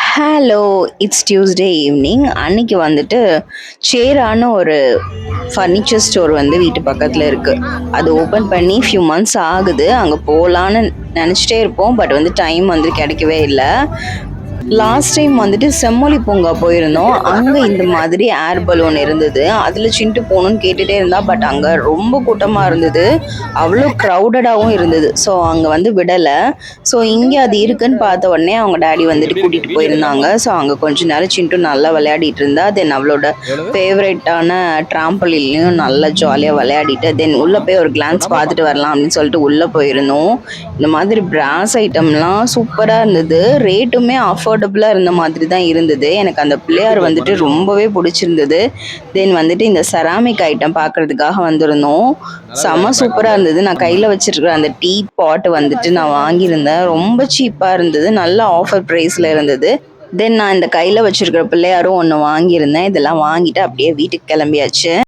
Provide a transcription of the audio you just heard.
Hello, it's Tuesday evening. அன்னைக்கு வந்துட்டு சேரான ஒரு ஃபர்னிச்சர் ஸ்டோர் வந்து வீட்டு பக்கத்தில் இருக்குது. அது ஓப்பன் பண்ணி ஃபியூ மந்த்ஸ் ஆகுது. அங்கே போகலான்னு நினச்சிட்டே இருப்போம். பட் வந்து டைம் வந்து கிடைக்கவே இல்லை. லாஸ்ட் டைம் வந்துட்டு செம்மொழி பூங்கா போயிருந்தோம். அங்கே இந்த மாதிரி ஏர் பலூன் இருந்தது. அதில் சின்ட்டு போகணும்னு கேட்டுகிட்டே இருந்தா. பட் அங்கே ரொம்ப கூட்டமாக இருந்தது. அவ்வளோ க்ரௌடடாகவும் இருந்தது. ஸோ அங்கே வந்து விடலை. ஸோ இங்கே அது இருக்குன்னு பார்த்த உடனே அவங்க டேடி வந்துட்டு கூட்டிகிட்டு போயிருந்தாங்க. ஸோ அங்கே கொஞ்ச நேரம் சின்ட்டு நல்லா விளையாடிட்டு இருந்தா. தென் அவளோட ஃபேவரட்டான ட்ராம்பலின்லையும் நல்லா ஜாலியாக விளையாடிட்டு தென் உள்ளே போய் ஒரு கிளான்ஸ் பார்த்துட்டு வரலாம் அப்படின்னு சொல்லிட்டு உள்ளே போயிருந்தோம். இந்த மாதிரி பிராஸ் ஐட்டம்லாம் சூப்பராக இருந்தது. ரேட்டுமே அஃபோர்டபுளாக இருந்த மாதிரி தான் இருந்தது. எனக்கு அந்த பிள்ளையார் வந்துட்டு ரொம்பவே பிடிச்சிருந்தது. தென் வந்துட்டு இந்த செராமிக் ஐட்டம் பார்க்குறதுக்காக வந்திருந்தோம். செம சூப்பராக இருந்தது. நான் கையில் வச்சுருக்கிற அந்த டீ பாட் வந்துட்டு நான் வாங்கியிருந்தேன். ரொம்ப சீப்பாக இருந்தது. நல்ல ஆஃபர் ப்ரைஸில் இருந்தது. தென் நான் இந்த கையில் வச்சுருக்கிற பிள்ளையாரும் ஒன்று வாங்கியிருந்தேன். இதெல்லாம் வாங்கிட்டு அப்படியே வீட்டுக்கு கிளம்பியாச்சு.